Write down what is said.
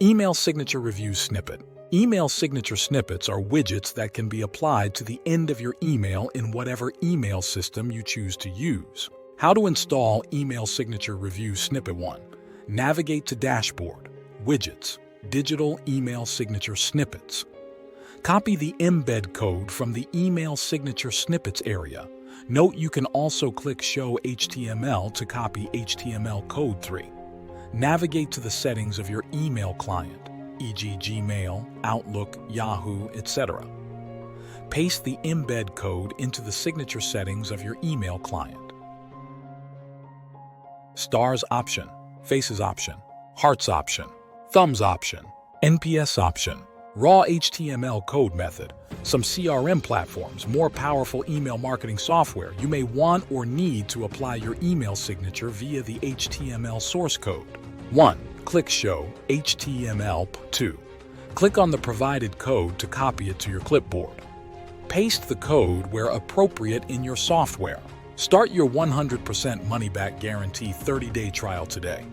Email Signature Review Snippet. Email signature snippets are widgets that can be applied to the end of your email in whatever email system you choose to use. How to install Email Signature Review Snippet 1. Navigate to Dashboard, Widgets, Digital Email Signature Snippets. Copy the embed code from the Email Signature Snippets area. Note you can also click Show HTML to copy HTML code 3. Navigate to the settings of your email client, e.g. Gmail, Outlook, Yahoo, etc. Paste the embed code into the signature settings of your email client. Stars option, Faces option, Hearts option, Thumbs option, NPS option, Raw HTML code method, some CRM platforms, more powerful email marketing software. You may want or need to apply your email signature via the HTML source code. 1. Click Show HTML. 2. Click on the provided code to copy it to your clipboard. Paste the code where appropriate in your software. Start your 100% money-back guarantee 30-day trial today.